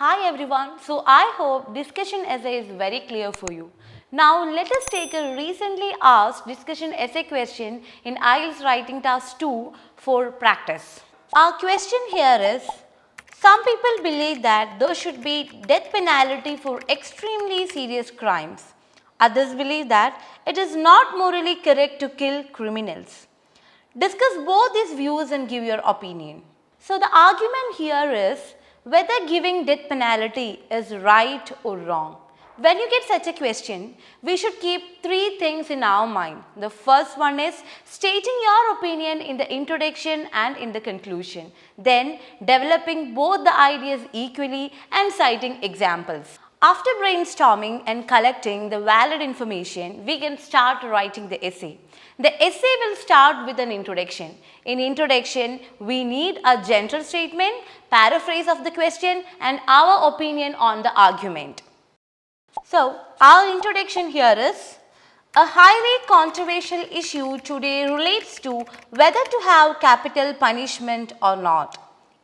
Hi everyone. So I hope discussion essay is very clear for you. Now let us take a recently asked discussion essay question in IELTS writing task 2 for practice. Our question here is, some people believe that there should be death penalty for extremely serious crimes. Others believe that it is not morally correct to kill criminals. Discuss both these views and give your opinion. So the argument here is whether giving death penalty is right or wrong. When you get such a question, we should keep three things in our mind. The first one is stating your opinion in the introduction and in the conclusion. Then developing both the ideas equally and citing examples. After brainstorming and collecting the valid information, we can start writing the essay. The essay will start with an introduction. In introduction, we need a general statement, paraphrase of the question and our opinion on the argument. So, our introduction here is, a highly controversial issue today relates to whether to have capital punishment or not.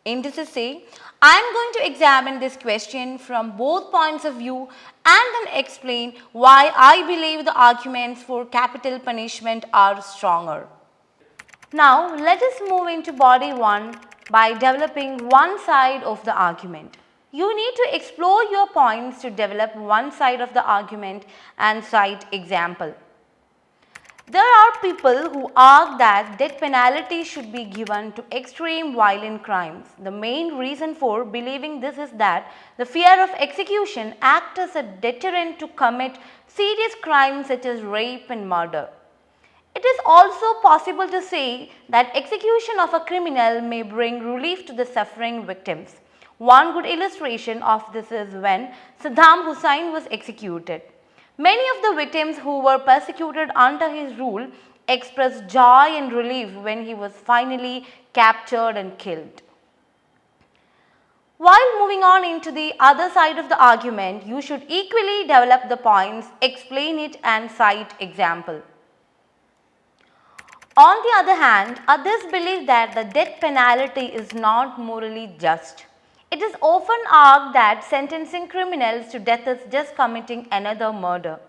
In this essay, I am going to examine this question from both points of view and then explain why I believe the arguments for capital punishment are stronger. Now, let us move into body 1 by developing one side of the argument. You need to explore your points to develop one side of the argument and cite example. There are people who argue that death penalty should be given to extreme violent crimes. The main reason for believing this is that the fear of execution acts as a deterrent to commit serious crimes such as rape and murder. It is also possible to say that execution of a criminal may bring relief to the suffering victims. One good illustration of this is when Saddam Hussein was executed. Many of the victims who were persecuted under his rule expressed joy and relief when he was finally captured and killed. While moving on into the other side of the argument, you should equally develop the points, explain it and cite example. On the other hand, others believe that the death penalty is not morally just. It is often argued that sentencing criminals to death is just committing another murder.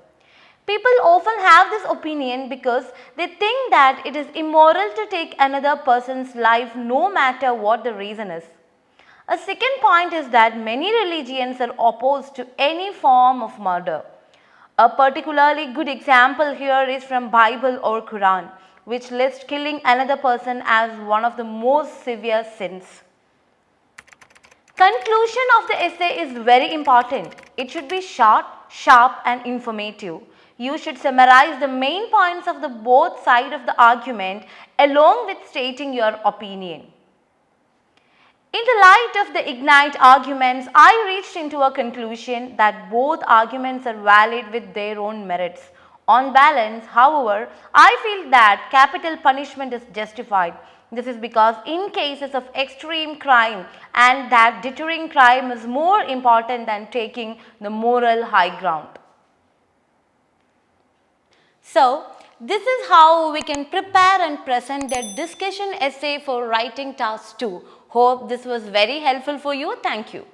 People often have this opinion because they think that it is immoral to take another person's life no matter what the reason is. A second point is that many religions are opposed to any form of murder. A particularly good example here is from Bible or Quran, which lists killing another person as one of the most severe sins. Conclusion of the essay is very important. It should be short, sharp and informative. You should summarize the main points of the both sides of the argument along with stating your opinion. In the light of the Ignite arguments, I reached into a conclusion that both arguments are valid with their own merits. On balance, however, I feel that capital punishment is justified. This is because in cases of extreme crime and that deterring crime is more important than taking the moral high ground. So, this is how we can prepare and present a discussion essay for writing task 2. Hope this was very helpful for you. Thank you.